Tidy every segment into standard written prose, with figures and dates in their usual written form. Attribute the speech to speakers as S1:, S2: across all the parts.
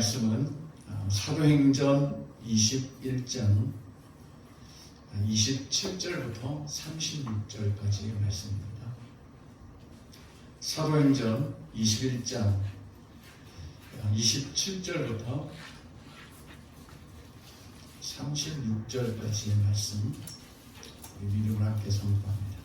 S1: 말씀은 사도행전 21장 27절부터 36절까지의 말씀입니다. 사도행전 21장 27절부터 36절까지의 말씀 믿음을 함께 선포합니다.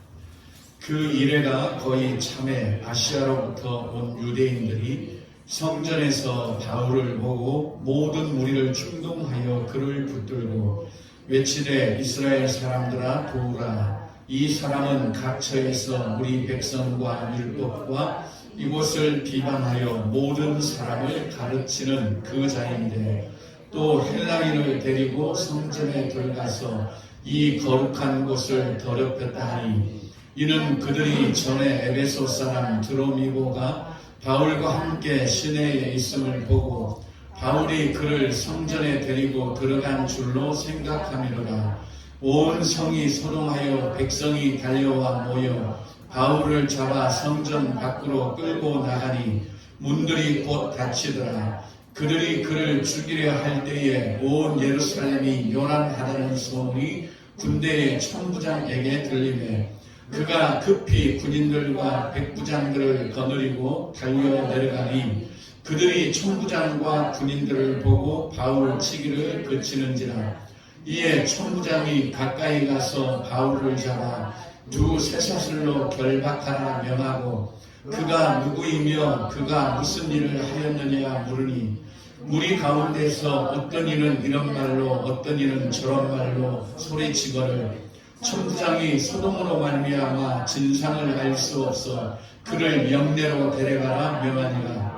S1: 그 이래가 거의 참에 아시아로부터 온 유대인들이 성전에서 바울을 보고 모든 무리를 충동하여 그를 붙들고 외치되 이스라엘 사람들아 도우라. 이 사람은 각처에서 우리 백성과 율법과 이곳을 비방하여 모든 사람을 가르치는 그 자인데 또 헬라인을 데리고 성전에 들어가서 이 거룩한 곳을 더럽혔다 하니 이는 그들이 전에 에베소 사람 드로미고가 바울과 함께 시내에 있음을 보고 바울이 그를 성전에 데리고 들어간 줄로 생각함이로라. 온 성이 소동하여 백성이 달려와 모여 바울을 잡아 성전 밖으로 끌고 나가니 문들이 곧 닫히더라. 그들이 그를 죽이려 할 때에 온 예루살렘이 요란하다는 소문이 군대의 천부장에게 들리매 그가 급히 군인들과 백부장들을 거느리고 달려 내려가니 그들이 천부장과 군인들을 보고 바울 치기를 그치는지라. 이에 천부장이 가까이 가서 바울을 잡아 두 쇠사슬로 결박하라 명하고 그가 누구이며 그가 무슨 일을 하였느냐 물으니 무리 가운데서 어떤 이는 이런 말로 어떤 이는 저런 말로 소리치거늘 천부장이 소동으로 말미암아 진상을 알 수 없어 그를 영내로 데려가라 명하니라.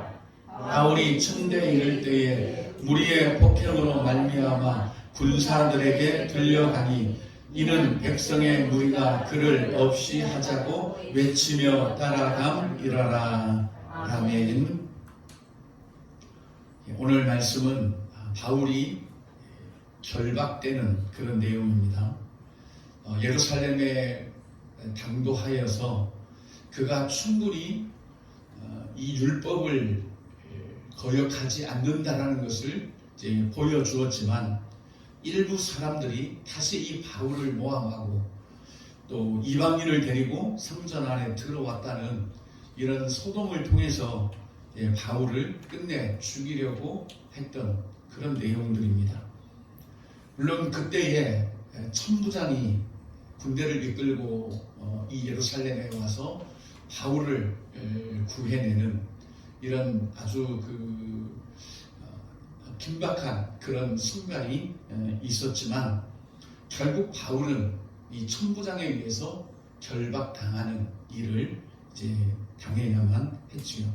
S1: 바울이 천대에 이를 때에 무리의 폭행으로 말미암아 군사들에게 들려가니 이는 백성의 무리가 그를 없이 하자고 외치며 따라감이라라. 아멘. 오늘 말씀은 바울이 결박되는 그런 내용입니다. 예루살렘에 당도하여서 그가 충분히 이 율법을 거역하지 않는다라는 것을 이제 보여주었지만 일부 사람들이 다시 이 바울을 모함하고 또 이방인을 데리고 성전 안에 들어왔다는 이런 소동을 통해서 바울을 끝내 죽이려고 했던 그런 내용들입니다. 물론 그때에 천부장이 군대를 이끌고 이 예루살렘에 와서 바울을 구해내는 이런 아주 긴박한 그런 순간이 있었지만 결국 바울은 이 천부장에 의해서 결박당하는 일을 이제 당해야만 했지요.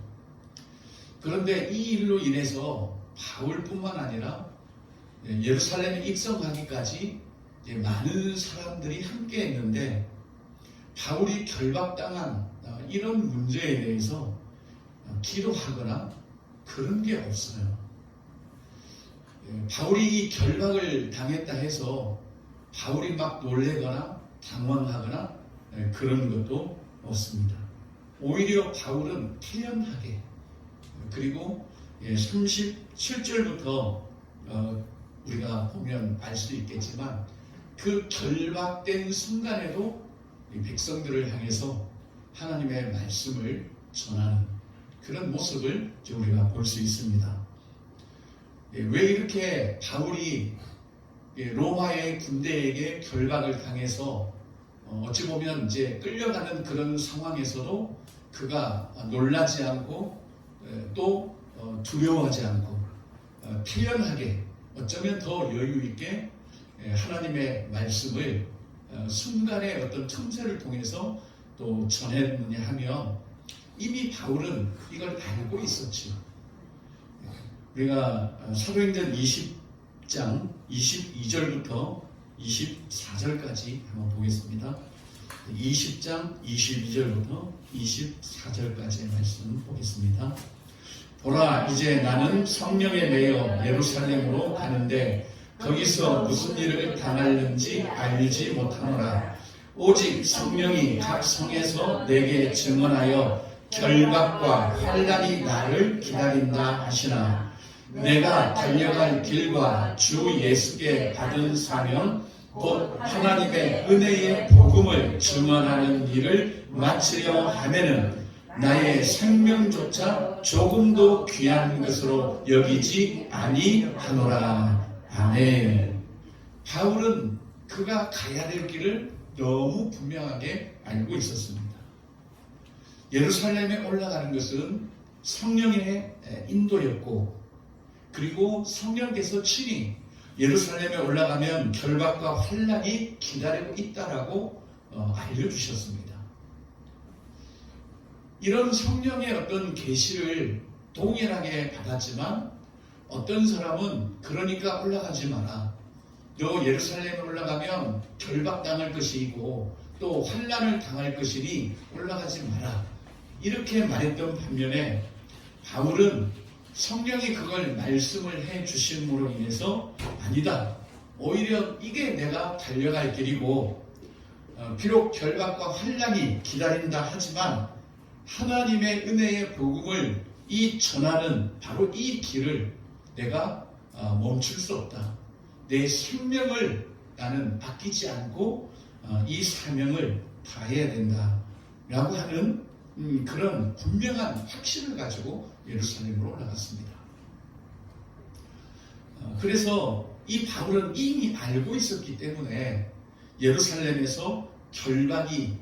S1: 그런데 이 일로 인해서 바울뿐만 아니라 예루살렘에 입성하기까지 많은 사람들이 함께 했는데 바울이 결박당한 이런 문제에 대해서 기도하거나 그런 게 없어요. 바울이 이 결박을 당했다 해서 바울이 막 놀래거나 당황하거나 그런 것도 없습니다. 오히려 바울은 태연하게 그리고 37절부터 우리가 보면 알 수 있겠지만 그 결박된 순간에도 백성들을 향해서 하나님의 말씀을 전하는 그런 모습을 우리가 볼 수 있습니다. 왜 이렇게 바울이 로마의 군대에게 결박을 당해서 어찌 보면 이제 끌려가는 그런 상황에서도 그가 놀라지 않고 또 두려워하지 않고 태연하게 어쩌면 더 여유 있게 하나님의 말씀을 순간의 어떤 틈새를 통해서 또 전했느냐 하면 이미 바울은 이걸 알고 있었죠. 우리가 사도행전 20장 22절부터 24절까지 한번 보겠습니다. 20장 22절부터 24절까지의 말씀 보겠습니다. 보라, 이제 나는 성령에 매여 예루살렘으로 가는데 거기서 무슨 일을 당할는지 알지 못하노라. 오직 성령이 각 성에서 내게 증언하여 결박과 환난이 나를 기다린다 하시나 내가 달려갈 길과 주 예수께 받은 사명 곧 하나님의 은혜의 복음을 증언하는 일을 마치려 하면은 나의 생명조차 조금도 귀한 것으로 여기지 아니하노라. 아멘. 바울은 그가 가야 될 길을 너무 분명하게 알고 있었습니다. 예루살렘에 올라가는 것은 성령의 인도였고, 그리고 성령께서 친히 예루살렘에 올라가면 결박과 환난이 기다리고 있다라고 알려주셨습니다. 이런 성령의 어떤 계시를 동일하게 받았지만 어떤 사람은 그러니까 올라가지 마라. 너 예루살렘에 올라가면 결박당할 것이고 또 환난을 당할 것이니 올라가지 마라. 이렇게 말했던 반면에 바울은 성령이 그걸 말씀을 해 주심으로 인해서 아니다. 오히려 이게 내가 달려갈 길이고 비록 결박과 환난이 기다린다 하지만 하나님의 은혜의 복음을 이 전하는 바로 이 길을 내가 멈출 수 없다. 내 생명을 나는 아끼지 않고 이 사명을 다해야 된다. 라고 하는 그런 분명한 확신을 가지고 예루살렘으로 올라갔습니다. 그래서 이 바울은 이미 알고 있었기 때문에 예루살렘에서 결박이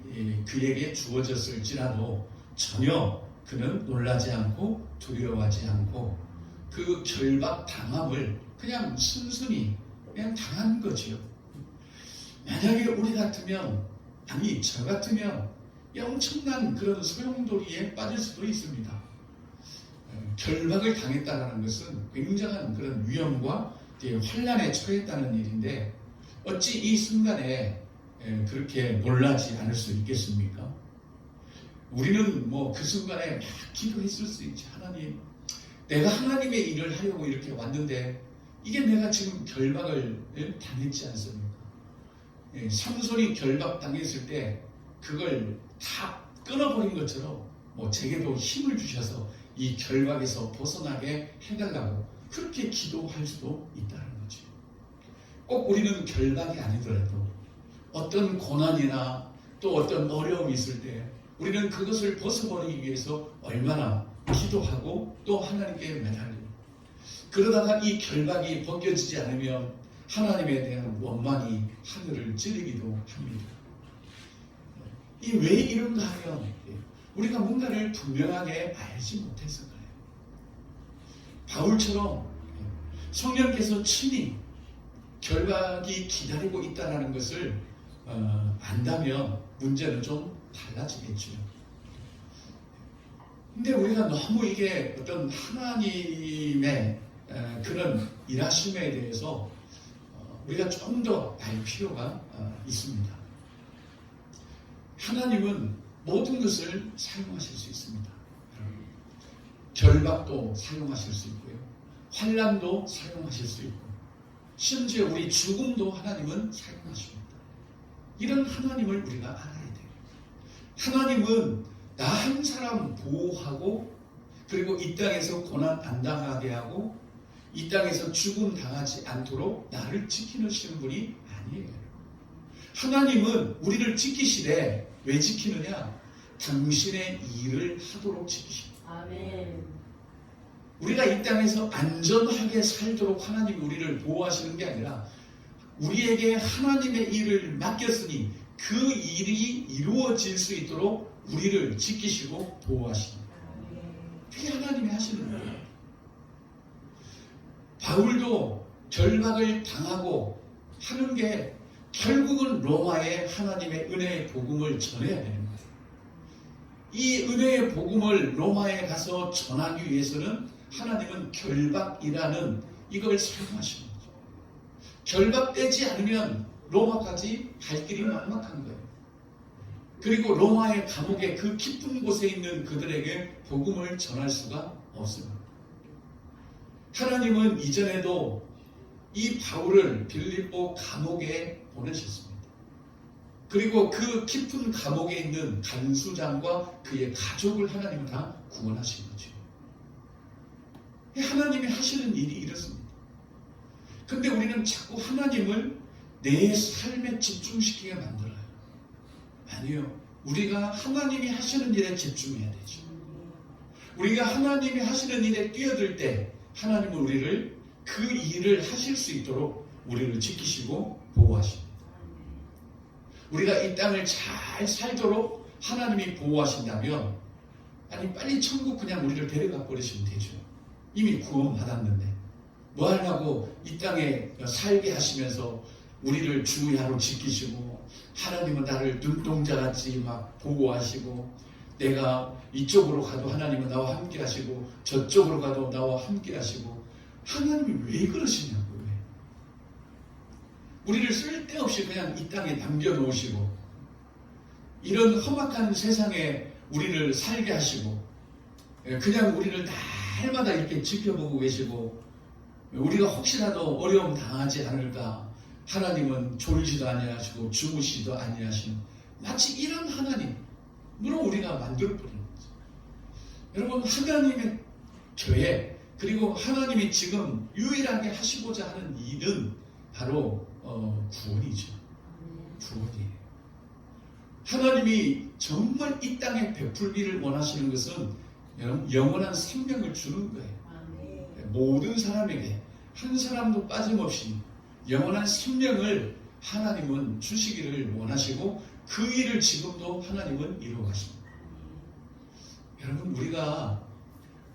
S1: 그에게 주어졌을지라도 전혀 그는 놀라지 않고 두려워하지 않고 그 결박 당함을 그냥 순순히 그냥 당한 거지요. 만약에 우리 같으면, 아니 저 같으면 엄청난 그런 소용돌이에 빠질 수도 있습니다. 결박을 당했다는 것은 굉장한 그런 위험과 환난에 처했다는 일인데 어찌 이 순간에 그렇게 놀라지 않을 수 있겠습니까? 우리는 뭐 그 순간에 막 기도했을 수 있지. 하나님, 내가 하나님의 일을 하려고 이렇게 왔는데 이게 내가 지금 결박을 당했지 않습니까? 삼손이 결박 당했을 때 그걸 다 끊어버린 것처럼 뭐 제게도 힘을 주셔서 이 결박에서 벗어나게 해달라고 그렇게 기도할 수도 있다는 거죠. 꼭 우리는 결박이 아니더라도 어떤 고난이나 또 어떤 어려움이 있을 때 우리는 그것을 벗어버리기 위해서 얼마나 기도하고 또 하나님께 매달리고, 그러다가 이 결박이 벗겨지지 않으면 하나님에 대한 원망이 하늘을 찌르기도 합니다. 이 왜 이런가 하면 우리가 뭔가를 분명하게 알지 못해서 그래요. 바울처럼 성령께서 친히 결박이 기다리고 있다는 것을 안다면 문제는 좀 달라지겠죠. 근데 우리가 너무 이게 어떤 하나님의 그런 일하심에 대해서 우리가 좀 더 알 필요가 있습니다. 하나님은 모든 것을 사용하실 수 있습니다. 결박도 사용하실 수 있고요. 환난도 사용하실 수 있고, 심지어 우리 죽음도 하나님은 사용하십니다. 이런 하나님을 우리가 알아야 돼요. 하나님은 나 한 사람 보호하고, 그리고 이 땅에서 고난 안 당하게 하고, 이 땅에서 죽음 당하지 않도록 나를 지키시는 분이 아니에요. 하나님은 우리를 지키시되 왜 지키느냐? 당신의 일을 하도록 지키십니다.
S2: 아멘.
S1: 우리가 이 땅에서 안전하게 살도록 하나님이 우리를 보호하시는 게 아니라 우리에게 하나님의 일을 맡겼으니 그 일이 이루어질 수 있도록 우리를 지키시고 보호하십니다. 그게 하나님이 하시는 거예요. 바울도 결박을 당하고 하는 게 결국은 로마에 하나님의 은혜의 복음을 전해야 되는 거예요. 이 은혜의 복음을 로마에 가서 전하기 위해서는 하나님은 결박이라는 이걸 사용하시는 거죠. 결박되지 않으면 로마까지 갈 길이 막막한 거예요. 그리고 로마의 감옥의 그 깊은 곳에 있는 그들에게 복음을 전할 수가 없습니다. 하나님은 이전에도 이 바울을 빌립보 감옥에 보내셨습니다. 그리고 그 깊은 감옥에 있는 간수장과 그의 가족을 하나님은 다 구원하신 거죠. 하나님이 하시는 일이 이렇습니다. 근데 우리는 자꾸 하나님을 내 삶에 집중시키게 만들어요. 아니요. 우리가 하나님이 하시는 일에 집중해야 되죠. 우리가 하나님이 하시는 일에 뛰어들 때 하나님은 우리를 그 일을 하실 수 있도록 우리를 지키시고 보호하십니다. 우리가 이 땅을 잘 살도록 하나님이 보호하신다면 아니 빨리 천국 그냥 우리를 데려가 버리시면 되죠. 이미 구원 받았는데 뭐 하려고 이 땅에 살게 하시면서 우리를 주야로 지키시고 하나님은 나를 눈동자같이 막 보호하시고 내가 이쪽으로 가도 하나님은 나와 함께 하시고 저쪽으로 가도 나와 함께 하시고 하나님이 왜 그러시냐고요. 우리를 쓸데없이 그냥 이 땅에 남겨놓으시고 이런 험악한 세상에 우리를 살게 하시고 그냥 우리를 날마다 이렇게 지켜보고 계시고 우리가 혹시라도 어려움 당하지 않을까 하나님은 졸지도 아니하시고 주무시지도 아니하신 마치 이런 하나님으로 우리가 만들어버리는 거죠. 여러분 하나님의 교회 그리고 하나님이 지금 유일하게 하시고자 하는 일은 바로 구원이죠. 구원이에요. 하나님이 정말 이 땅에 베풀기를 원하시는 것은 영원한 생명을 주는 거예요. 모든 사람에게 한 사람도 빠짐없이 영원한 생명을 하나님은 주시기를 원하시고 그 일을 지금도 하나님은 이루어가십니다. 여러분 우리가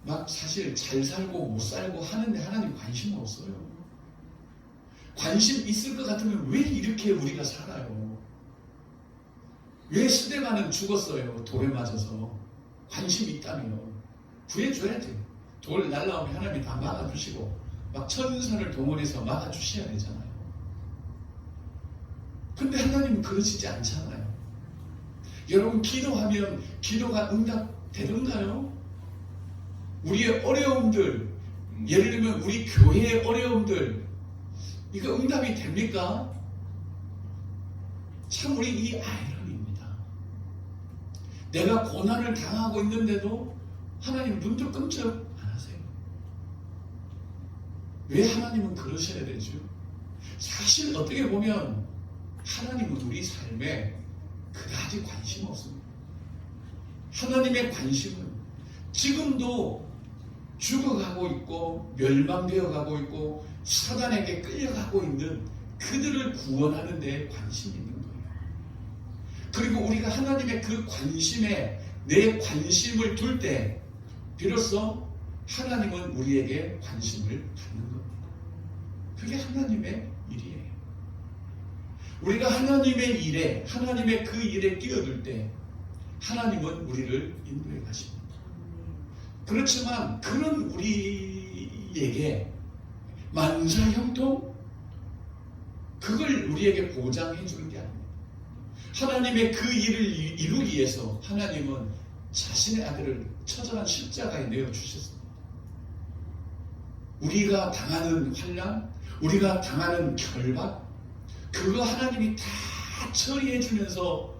S1: 막 사실 잘 살고 못 살고 하는데 하나님 관심 없어요. 관심 있을 것 같으면 왜 이렇게 우리가 살아요? 왜 스데반은 죽었어요? 돌에 맞아서. 관심 있다면 구해줘야 돼요. 돌 날라오면 하나님이 다 막아주시고 막 천사를 동원해서 막아주셔야 되잖아요. 근데 하나님은 그러시지 않잖아요. 여러분 기도하면 기도가 응답되던가요? 우리의 어려움들 예를 들면 우리 교회의 어려움들 이거 응답이 됩니까? 참 우리 이 아이러니입니다. 내가 고난을 당하고 있는데도 하나님 눈도 끔찍 안 하세요. 왜 하나님은 그러셔야 되죠? 사실 어떻게 보면 하나님은 우리 삶에 그다지 관심 없습니다. 하나님의 관심은 지금도 죽어가고 있고 멸망되어 가고 있고 사단에게 끌려가고 있는 그들을 구원하는 데 관심이 있는 거예요. 그리고 우리가 하나님의 그 관심에 내 관심을 둘 때 비로소 하나님은 우리에게 관심을 갖는 겁니다. 그게 하나님의 일이에요. 우리가 하나님의 일에 하나님의 그 일에 뛰어들 때 하나님은 우리를 인도해 가십니다. 그렇지만 그런 우리에게 만사형통 그걸 우리에게 보장해 주는 게 아닙니다. 하나님의 그 일을 이루기 위해서 하나님은 자신의 아들을 처절한 십자가에 내어주셨습니다. 우리가 당하는 환난, 우리가 당하는 결박 그거 하나님이 다 처리해 주면서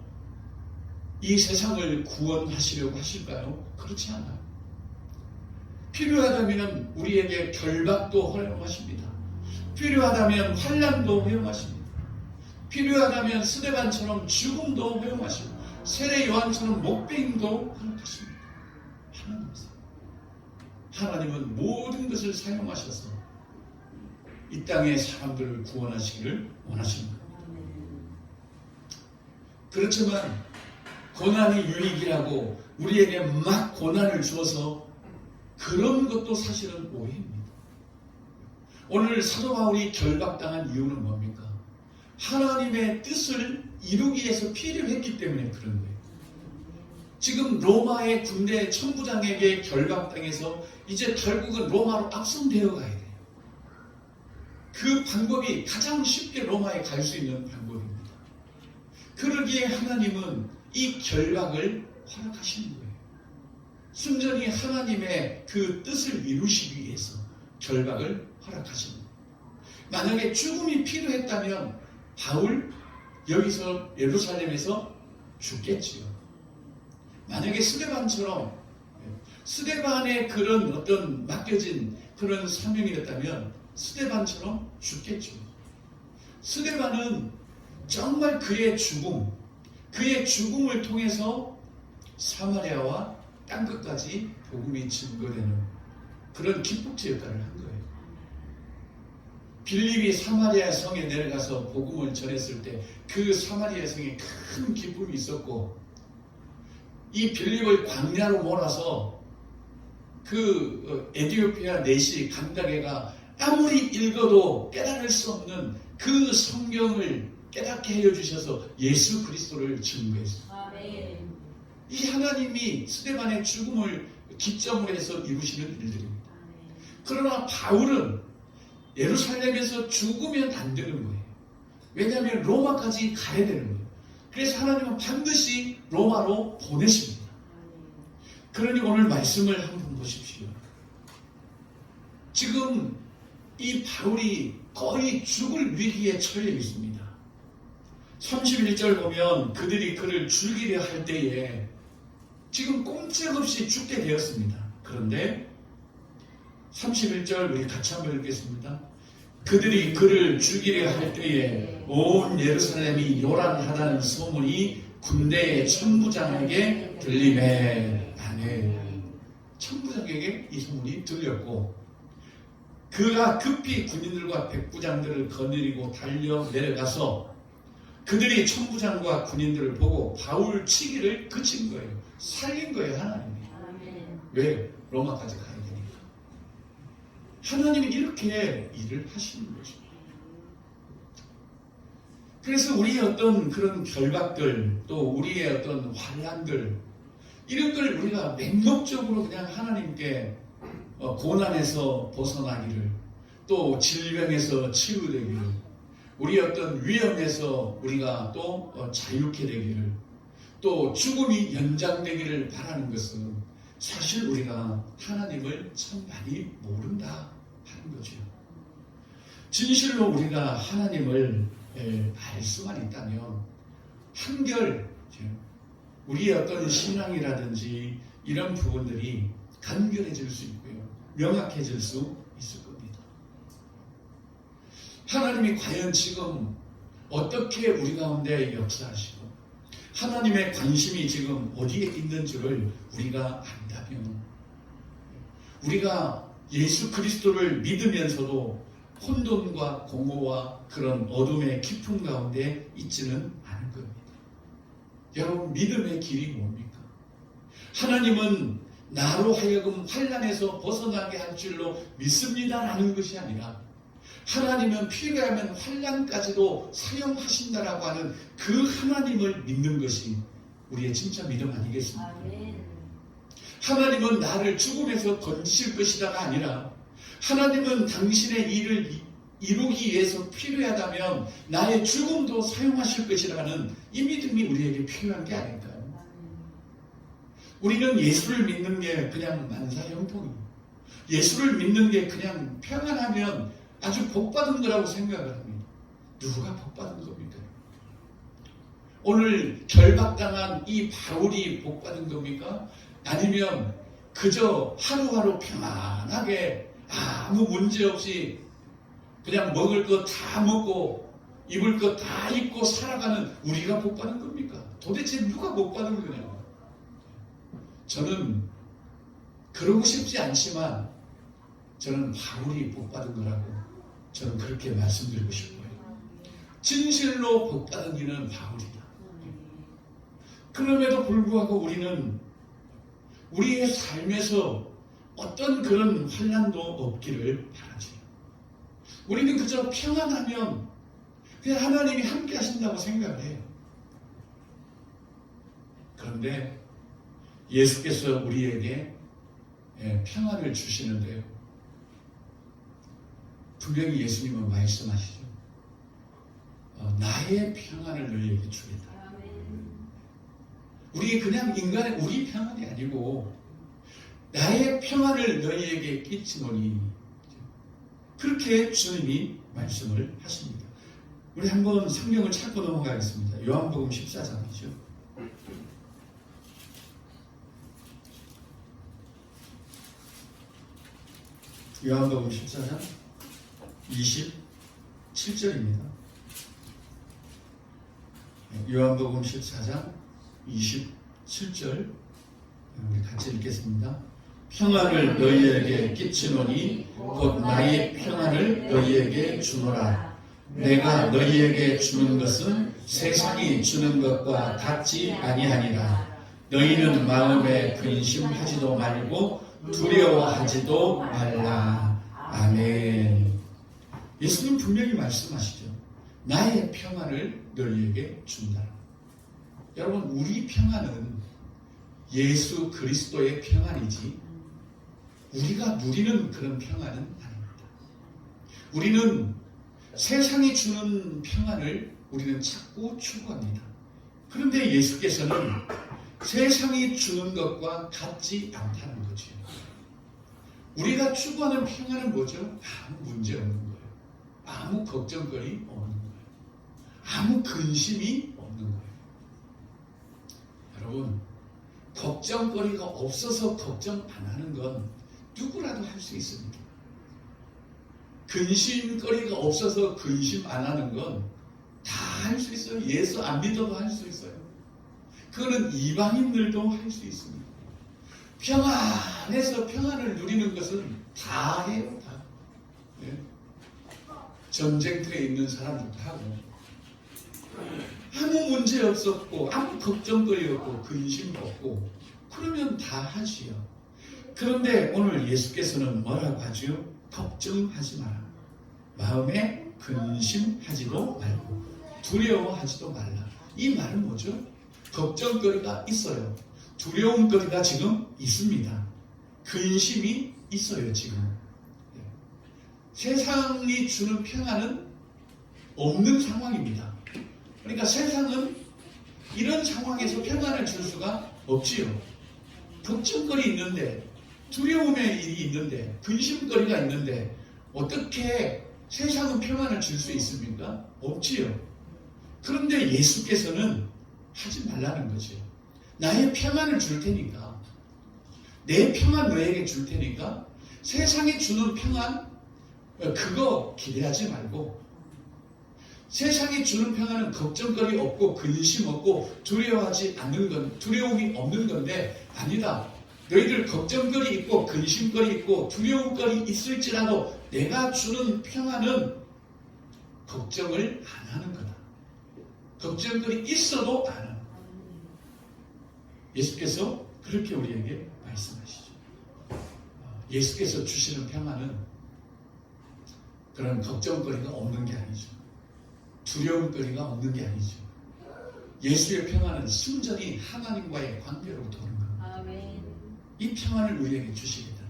S1: 이 세상을 구원하시려고 하실까요? 그렇지 않아요. 필요하다면 우리에게 결박도 허용하십니다. 필요하다면 환난도 허용하십니다. 필요하다면 스데반처럼 죽음도 허용하십니다. 세례 요한처럼 목베임도 허용하십니다. 하나님은 모든 것을 사용하셔서 이 땅의 사람들을 구원하시기를 원하십니다. 그렇지만 고난이 유익이라고 우리에게 막 고난을 주어서 그런 것도 사실은 오해입니다. 오늘 사도 바울이 결박당한 이유는 뭡니까? 하나님의 뜻을 이루기 위해서 피를 했기 때문에 그런 거예요. 지금 로마의 군대 천부장에게 결박당해서 이제 결국은 로마로 압송되어 가야 돼요. 그 방법이 가장 쉽게 로마에 갈 수 있는 방법입니다. 그러기에 하나님은 이 결박을 허락하시는 거예요. 순전히 하나님의 그 뜻을 이루시기 위해서 결박을 허락하십니다. 만약에 죽음이 필요했다면 바울 여기서 예루살렘에서 죽겠지요. 만약에 스데반처럼 스데반의 그런 어떤 맡겨진 그런 사명이었다면 스데반처럼 죽겠죠. 스데반은 정말 그의 죽음을 통해서 사마리아와 땅끝까지 복음이 증거되는 그런 기폭제 역할을 한 거예요. 빌립이 사마리아 성에 내려가서 복음을 전했을 때 그 사마리아 성에 큰 기쁨이 있었고, 이 빌립을 광야로 몰아서 그 에티오피아 내시 간다게가 아무리 읽어도 깨달을 수 없는 그 성경을 깨닫게 해여 주셔서 예수 그리스도를 증거했어요.
S2: 아멘.
S1: 이 하나님이 스데반의 죽음을 기점으로 해서 이루시는 일들입니다. 그러나 바울은 예루살렘에서 죽으면 안 되는 거예요. 왜냐하면 로마까지 가야 되는 거예요. 그래서 하나님은 반드시 로마로 보내십니다. 그러니 오늘 말씀을 한번 보십시오. 지금 이 바울이 거의 죽을 위기에 처해 있습니다. 31절 보면 그들이 그를 죽이려 할 때에 지금 꼼짝없이 죽게 되었습니다. 그런데 31절 우리 같이 한번 읽겠습니다. 그들이 그를 죽이려 할 때에 온 예루살렘이 요란하다는 소문이 군대의 천부장에게 들리매. 아멘. 천부장에게 이 소문이 들렸고, 그가 급히 군인들과 백부장들을 거느리고 달려 내려가서 그들이 천부장과 군인들을 보고 바울 치기를 그친 거예요. 살린 거예요, 하나님이. 왜? 로마까지 가야 되니까. 하나님이 이렇게 일을 하시는 거죠. 그래서 우리의 어떤 그런 결박들, 또 우리의 어떤 환난들, 이런 걸 우리가 맹목적으로 그냥 하나님께 고난에서 벗어나기를, 또 질병에서 치유되기를, 우리의 어떤 위험에서 우리가 또 자유케 되기를, 또 죽음이 연장되기를 바라는 것은 사실 우리가 하나님을 참 많이 모른다 하는 거죠. 진실로 우리가 하나님을 알 수만 있다면 한결 우리의 어떤 신앙이라든지 이런 부분들이 간결해질 수 있고요, 명확해질 수 있을 겁니다. 하나님이 과연 지금 어떻게 우리 가운데 역사하시고 하나님의 관심이 지금 어디에 있는 줄을 우리가 안다면, 우리가 예수 그리스도를 믿으면서도 혼돈과 공허와 그런 어둠의 깊은 가운데 있지는 않을 겁니다. 여러분, 믿음의 길이 뭡니까? 하나님은 나로 하여금 환난에서 벗어나게 할 줄로 믿습니다라는 것이 아니라, 하나님은 필요하면 환난까지도 사용하신다라고 하는 그 하나님을 믿는 것이 우리의 진짜 믿음 아니겠습니까?
S2: 아멘.
S1: 하나님은 나를 죽음에서 건지실 것이다가 아니라, 하나님은 당신의 일을 이루기 위해서 필요하다면 나의 죽음도 사용하실 것이라는 이 믿음이 우리에게 필요한 게 아닐까요? 우리는 예수를 믿는 게 그냥 만사형통이에요. 예수를 믿는 게 그냥 평안하면 아주 복받은 거라고 생각을 합니다. 누가 복받은 겁니까? 오늘 결박당한 이 바울이 복받은 겁니까? 아니면 그저 하루하루 평안하게 아무 문제 없이 그냥 먹을 거 다 먹고 입을 거 다 입고 살아가는 우리가 복받은 겁니까? 도대체 누가 복받은 거냐고. 저는 그러고 싶지 않지만 저는 바울이 복받은 거라고 저는 그렇게 말씀드리고 싶어요. 진실로 복받은 이는 바울이다. 그럼에도 불구하고 우리는 우리의 삶에서 어떤 그런 환난도 없기를 바라죠. 우리는 그저 평안하면 그냥 하나님이 함께 하신다고 생각을 해요. 그런데 예수께서 우리에게 평안을 주시는데요, 분명히 예수님은 말씀하시죠. 나의 평안을 너희에게 주겠다. 우리 그냥 인간의 우리 평안이 아니고 나의 평안을 너희에게 끼치노니, 그렇게 주님이 말씀을 하십니다. 우리 한번 성경을 찾고 넘어가겠습니다. 요한복음 14장이죠. 요한복음 14장 27절입니다. 요한복음 14장 27절 우리 같이 읽겠습니다. 평안을 너희에게 끼치노니 곧 나의 평안을 너희에게 주노라. 내가 너희에게 주는 것은 세상이 주는 것과 같지 아니하니라. 너희는 마음에 근심하지도 말고 두려워하지도 말라. 아멘. 예수님 분명히 말씀하시죠. 나의 평안을 너희에게 준다. 여러분, 우리 평안은 예수 그리스도의 평안이지 우리가 누리는 그런 평안은 아닙니다. 우리는 세상이 주는 평안을 우리는 찾고 추구합니다. 그런데 예수께서는 세상이 주는 것과 같지 않다는 거죠. 우리가 추구하는 평안은 뭐죠? 아무 문제 없는 거예요. 아무 걱정거리 없는 거예요. 아무 근심이 없는 거예요. 여러분, 걱정거리가 없어서 걱정 안 하는 건 누구라도 할 수 있습니다. 근심거리가 없어서 근심 안 하는 건 다 할 수 있어요. 예수 안 믿어도 할 수 있어요. 그거는 이방인들도 할 수 있습니다. 평안해서 평안을 누리는 것은 다 해요. 다. 네. 전쟁터에 있는 사람들도 하고 아무 문제 없었고 아무 걱정거리 없고 근심 없고 그러면 다 하지요. 그런데 오늘 예수께서는 뭐라고 하죠? 걱정하지 마라. 마음에 근심하지도 말고 두려워하지도 말라. 이 말은 뭐죠? 걱정거리가 있어요. 두려움거리가 지금 있습니다. 근심이 있어요. 지금. 세상이 주는 평안은 없는 상황입니다. 그러니까 세상은 이런 상황에서 평안을 줄 수가 없지요. 걱정거리 있는데, 두려움의 일이 있는데, 근심거리가 있는데 어떻게 세상은 평안을 줄 수 있습니까? 없지요. 그런데 예수께서는 하지 말라는 거죠. 나의 평안을 줄 테니까, 내 평안 너에게 줄 테니까 세상이 주는 평안 그거 기대하지 말고, 세상이 주는 평안은 걱정거리 없고 근심 없고 두려워하지 않는 건, 두려움이 없는 건데, 아니다. 너희들 걱정거리 있고 근심거리 있고 두려움거리 있을지라도 내가 주는 평안은 걱정을 안 하는 거다. 걱정거리 있어도 안 하는 거다. 예수께서 그렇게 우리에게 말씀하시죠. 예수께서 주시는 평안은 그런 걱정거리가 없는 게 아니죠. 두려움거리가 없는 게 아니죠. 예수의 평안은 순전히 하나님과의 관계로 도는 겁니다. 아멘. 이 평안을 우리에게 주시겠다.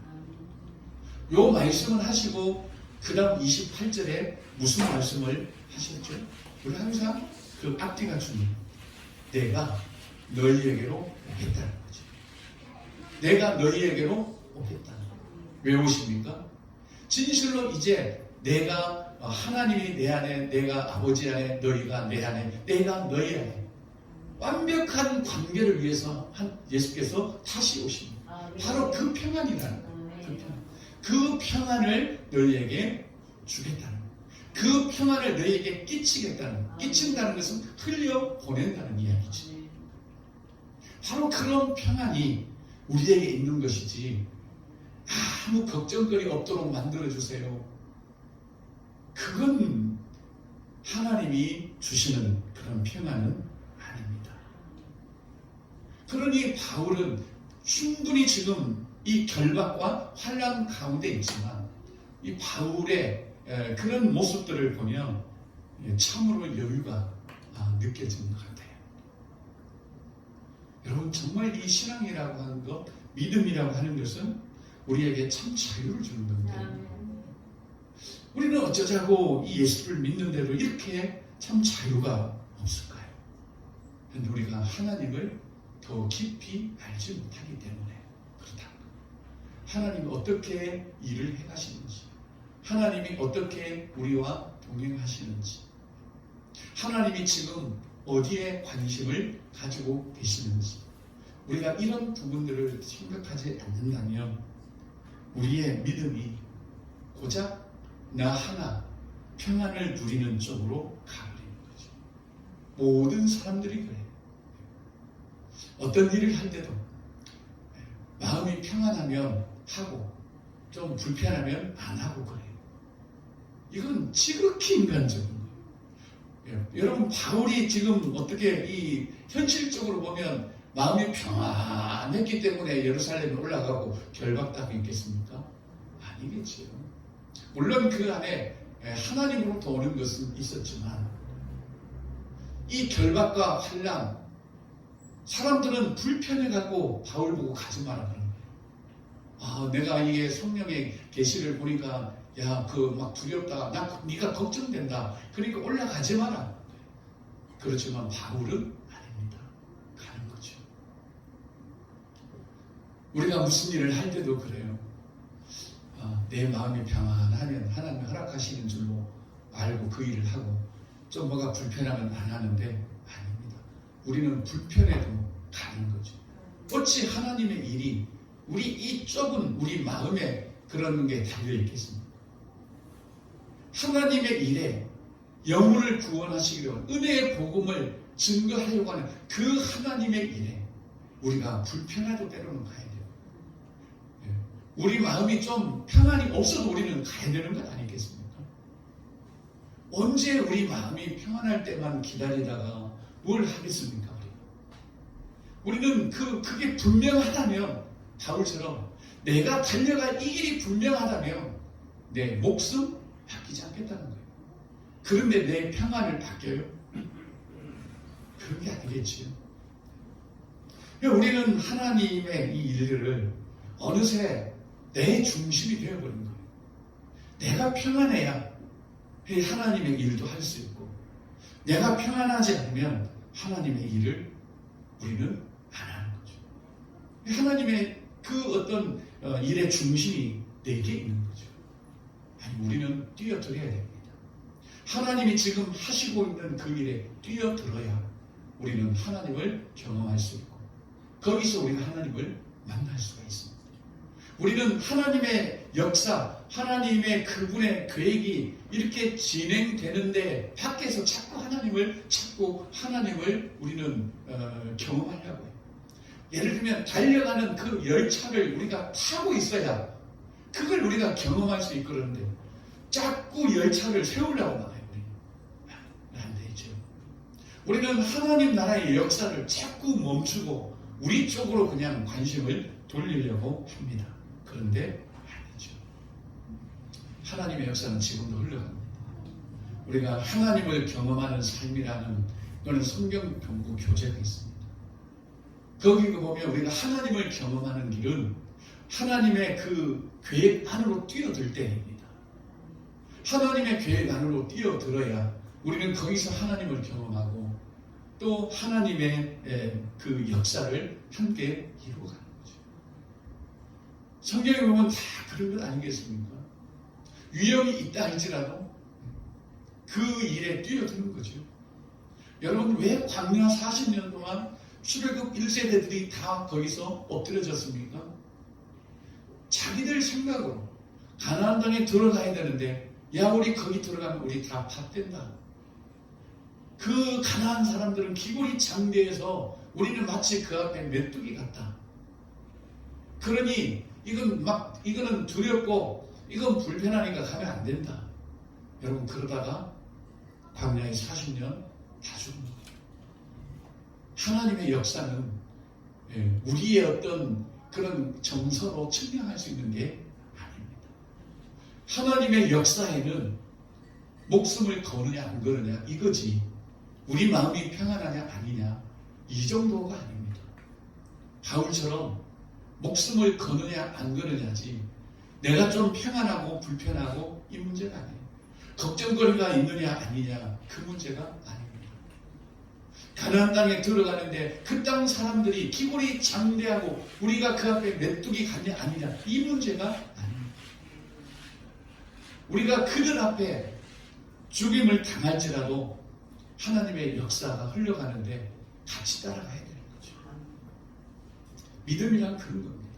S1: 요 말씀을 하시고 그 다음 28절에 무슨 말씀을 하셨죠? 우리 항상 그 앞뒤가 중요해요. 내가 너희에게로 오겠다는 거죠. 내가 너희에게로 오겠다는 거예요. 왜 오십니까? 진실로 이제 내가 하나님이 내 안에, 내가 아버지 안에, 너희가 내 안에, 내가 너희 안에 완벽한 관계를 위해서 예수께서 다시 오십니다. 바로 그 평안이라는 거예요. 그 평안을 너희에게 주겠다는 거예요. 그 평안을 너희에게 끼치겠다는 거예요. 끼친다는 것은 흘려보낸다는 이야기죠. 바로 그런 평안이 우리에게 있는 것이지, 아무 걱정거리 없도록 만들어주세요. 그건 하나님이 주시는 그런 평안은 아닙니다. 그러니 바울은 충분히 지금 이 결박과 환난 가운데 있지만, 이 바울의 그런 모습들을 보면 참으로 여유가 느껴지는 것 같아요. 여러분, 정말 이 신앙이라고 하는 것, 믿음이라고 하는 것은 우리에게 참 자유를 주는 건데, 우리는 어쩌자고 이 예수를 믿는데도 이렇게 참 자유가 없을까요? 그런데 우리가 하나님을 더 깊이 알지 못하기 때문에 그렇다. 하나님이 어떻게 일을 해가시는지, 하나님이 어떻게 우리와 동행하시는지, 하나님이 지금 어디에 관심을 가지고 계시는지, 우리가 이런 부분들을 생각하지 않는다면 우리의 믿음이 고작 나 하나 평안을 누리는 쪽으로 가버리는 거죠. 모든 사람들이 그래요. 어떤 일을 할 때도 마음이 평안하면 하고 좀 불편하면 안 하고 그래요. 이건 지극히 인간적인 거예요. 여러분, 바울이 지금 어떻게 이 현실적으로 보면 마음이 평안했기 때문에 예루살렘에 올라가고 결박당하고 있겠습니까? 아니겠지요. 물론 그 안에 하나님으로부터 오는 것은 있었지만 이 결박과 환난, 사람들은 불편해가고 바울 보고 가지 마라 그런 거예요. 내가 이게 성령의 계시를 보니까 야, 막 두렵다. 네가 걱정된다. 그러니까 올라가지 마라. 그렇지만 바울은 아닙니다. 가는 거죠. 우리가 무슨 일을 할 때도 그래요. 내 마음이 평안하면 하나님 허락하시는 줄로 알고 그 일을 하고 좀 뭐가 불편하면 안 하는데 아닙니다. 우리는 불편해도 가는 거죠. 어찌 하나님의 일이 우리 이 좁은 우리 마음에 그런 게 달려 있겠습니까? 하나님의 일에 영혼을 구원하시기로 은혜의 복음을 증거하려고 하는 그 하나님의 일에 우리가 불편해도 때로는 가야 돼요. 우리 마음이 좀 평안이 없어도 우리는 가야 되는 것 아니겠습니까? 언제 우리 마음이 평안할 때만 기다리다가 뭘 하겠습니까? 우리는 그게 분명하다면 바울처럼 내가 달려갈 이 길이 분명하다면 내 목숨 바뀌지 않겠다는 거예요. 그런데 내 평안을 바뀌어요? 그런 게 아니겠지요. 우리는 하나님의 이 일들을 어느새 내 중심이 되어버린 거예요. 내가 평안해야 하나님의 일도 할 수 있고 내가 평안하지 않으면 하나님의 일을 우리는 안 하는 거죠. 하나님의 그 어떤 일의 중심이 내게 있는 거죠. 아니, 우리는 뛰어들어야 됩니다. 하나님이 지금 하시고 있는 그 일에 뛰어들어야 우리는 하나님을 경험할 수 있고 거기서 우리가 하나님을 만날 수가 있습니다. 우리는 하나님의 역사, 하나님의 그분의 계획이 이렇게 진행되는데 밖에서 자꾸 하나님을 찾고 하나님을 우리는 경험하려고 해요. 예를 들면 달려가는 그 열차를 우리가 타고 있어야 그걸 우리가 경험할 수 있고 그러는데 자꾸 열차를 세우려고 나가요. 안 되죠. 우리는 하나님 나라의 역사를 자꾸 멈추고 우리 쪽으로 그냥 관심을 돌리려고 합니다. 그런데 아니죠. 하나님의 역사는 지금도 흘러갑니다. 우리가 하나님을 경험하는 삶이라는 그런 성경 공부 교재가 있습니다. 거기 보면 우리가 하나님을 경험하는 길은 하나님의 그 계획 안으로 뛰어들 때입니다. 하나님의 계획 안으로 뛰어들어야 우리는 거기서 하나님을 경험하고 또 하나님의 그 역사를 함께 이루어가는 거죠. 성경에 보면 다 그런 것 아니겠습니까? 위험이 있다 할지라도 그 일에 뛰어드는 거죠. 여러분, 왜 광야 40년 동안 출애굽 1세대들이 다 거기서 엎드려졌습니까? 자기들 생각으로 가나안 땅에 들어가야 되는데 야, 우리 거기 들어가면 우리 다 팥된다. 그 가나안 사람들은 기골이 장대해서 우리는 마치 그 앞에 메뚜기 같다. 그러니 이거는 두렵고 이건 불편하니까 가면 안 된다. 여러분, 그러다가 광야에 40년 다 죽은 거예요. 하나님의 역사는 우리의 어떤 그런 정서로 측량할 수 있는 게 아닙니다. 하나님의 역사에는 목숨을 거느냐 안 거느냐 이거지 우리 마음이 평안하냐 아니냐 이 정도가 아닙니다. 바울처럼 목숨을 거느냐 안 거느냐지 내가 좀 평안하고 불편하고 이 문제가 아니에요. 걱정거리가 있느냐 아니냐 그 문제가 아닙니다. 가나안 땅에 들어가는데 그 땅 사람들이 기골이 장대하고 우리가 그 앞에 메뚜기 같냐 아니냐 이 문제가 아닙니다. 우리가 그들 앞에 죽임을 당할지라도 하나님의 역사가 흘러가는데 같이 따라가야 되는 거죠. 믿음이란 그런 겁니다.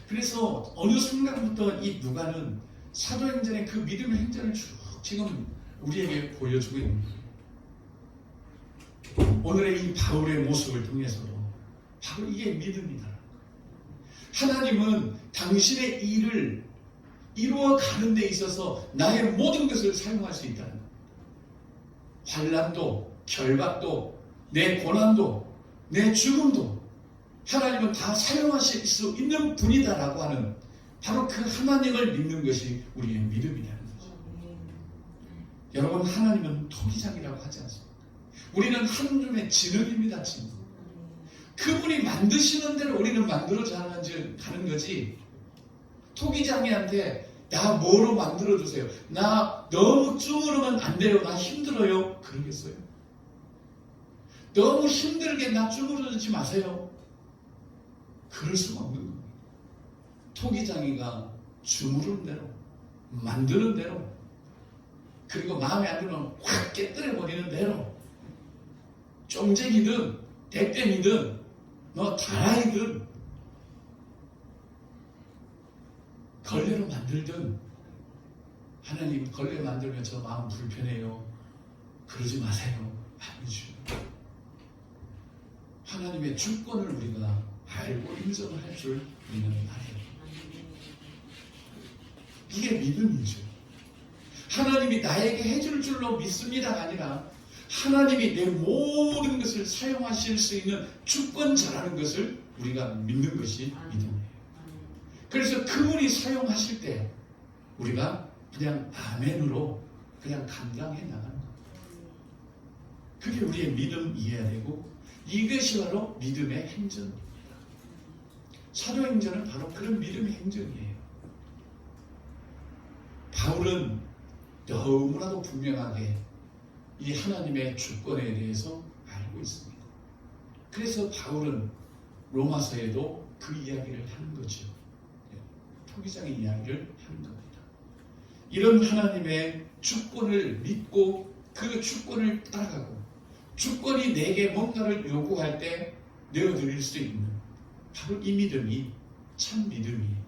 S1: 그래서 어느 순간부터 이 누가는 사도행전의 그 믿음의 행전을 쭉 지금 우리에게 보여주고 있는 거예요. 오늘의 이 바울의 모습을 통해서도 바로 이게 믿음이다. 하나님은 당신의 일을 이루어 가는 데 있어서 나의 모든 것을 사용할 수 있다는 거예요. 환난도, 결박도, 내 고난도, 내 죽음도 하나님은 다 사용하실 수 있는 분이다라고 하는 바로 그 하나님을 믿는 것이 우리의 믿음이라는 거죠. 여러분, 하나님은 토기장이라고 하지 않습니까? 우리는 하나님의 지능입니다. 지능. 그분이 만드시는 대로 우리는 만들어져 가는 거지. 토기장이한테 나 뭐로 만들어주세요. 나 너무 쭈그르면 안 돼요. 나 힘들어요. 그러겠어요? 너무 힘들게 나 쭈그러지지 마세요. 그럴 수가 없는 겁니다. 토기장이가 주무르는 대로, 만드는 대로, 그리고 마음에 안 들면 확 깨뜨려 버리는 대로, 쫑쟁이든 대땜이든 너 다라이든 걸레로 만들든, 하나님 걸레 만들면 저 마음 불편해요. 그러지 마세요. 아니죠. 하나님의 주권을 우리가 알고 인정을 할 줄 우리는 알아요. 이게 믿음이죠. 하나님이 나에게 해줄 줄로 믿습니다가 아니라 하나님이 내 모든 것을 사용하실 수 있는 주권자라는 것을 우리가 믿는 것이 믿음이에요. 그래서 그분이 사용하실 때 우리가 그냥 아멘으로 그냥 감당해 나가는 거예요. 그게 우리의 믿음이어야 되고, 이것이 바로 믿음의 행전입니다. 사도행전은 바로 그런 믿음의 행전이에요. 바울은 너무나도 분명하게 이 하나님의 주권에 대해서 알고 있습니다. 그래서 바울은 로마서에도 그 이야기를 하는 거죠. 토기장의 이야기를 하는 겁니다. 이런 하나님의 주권을 믿고 그 주권을 따라가고, 주권이 내게 뭔가를 요구할 때 내어드릴 수 있는 바로 이 믿음이 참 믿음이에요.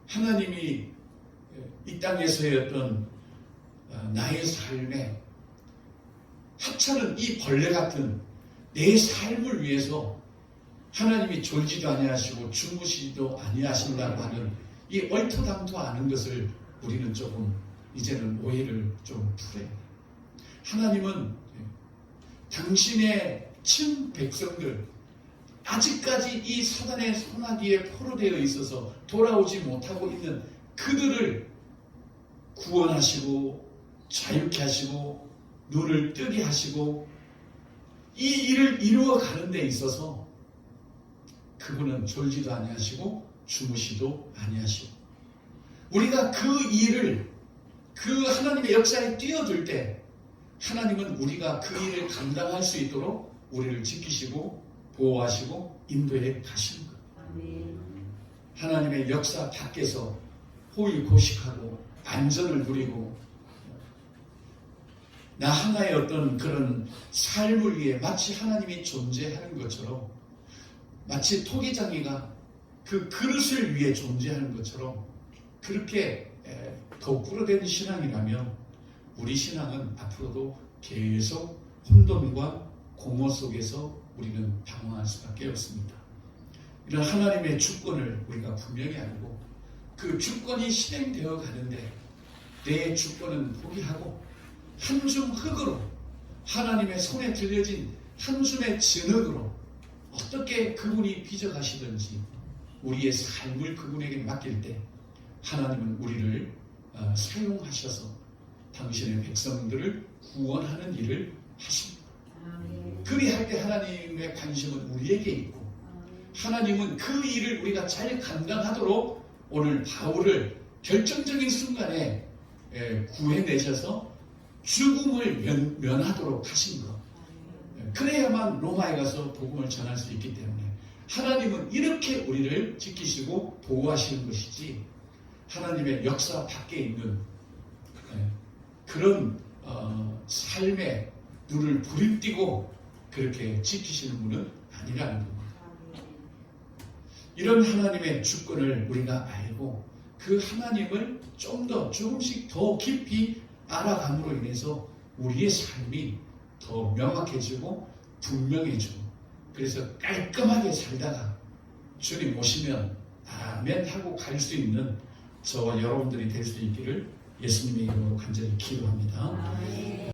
S1: 하나님이 이 땅에서의 어떤 나의 삶에 하찮은 이 벌레 같은 내 삶을 위해서 하나님이 졸지도 아니하시고 주무시지도 아니하신다고 하는 이 얼토당토 않은 것을 우리는 조금 이제는 오해를 좀 풀어요. 하나님은 당신의 친 백성들, 아직까지 이 사단의 손아귀에 포로되어 있어서 돌아오지 못하고 있는 그들을 구원하시고 자유케 하시고 눈을 뜨게 하시고 이 일을 이루어 가는 데 있어서 그분은 졸지도 아니하시고 주무시도 아니하시고, 우리가 그 일을 그 하나님의 역사에 뛰어들 때 하나님은 우리가 그 일을 감당할 수 있도록 우리를 지키시고 보호하시고 인도해 가시는 거예요. 하나님의 역사 밖에서 호의고식하고 안전을 누리고 나 하나의 어떤 그런 삶을 위해 마치 하나님이 존재하는 것처럼, 마치 토기장이가 그 그릇을 위해 존재하는 것처럼 그렇게 거꾸로된 신앙이라면 우리 신앙은 앞으로도 계속 혼돈과 공허 속에서 우리는 방황할 수밖에 없습니다. 이런 하나님의 주권을 우리가 분명히 알고 그 주권이 실행되어 가는데 내 주권은 포기하고 한 줌 흙으로, 하나님의 손에 들려진 한 줌의 진흙으로 어떻게 그분이 빚어가시든지 우리의 삶을 그분에게 맡길 때 하나님은 우리를 사용하셔서 당신의 백성들을 구원하는 일을 하십니다. 그리할 때 하나님의 관심은 우리에게 있고, 하나님은 그 일을 우리가 잘 감당하도록 오늘 바울을 결정적인 순간에 구해내셔서 죽음을 면하도록 하신 것. 그래야만 로마에 가서 복음을 전할 수 있기 때문에 하나님은 이렇게 우리를 지키시고 보호하시는 것이지, 하나님의 역사 밖에 있는 그런 삶에 눈을 부릅뜨고 그렇게 지키시는 분은 아니라는 겁니다. 이런 하나님의 주권을 우리가 알고 그 하나님을 좀 더 조금씩 더 깊이 알아감으로 인해서 우리의 삶이 더 명확해지고 분명해지고 그래서 깔끔하게 살다가 주님 오시면 아멘 하고 갈 수 있는 저와 여러분들이 될 수 있기를 예수님의 이름으로 간절히 기도합니다.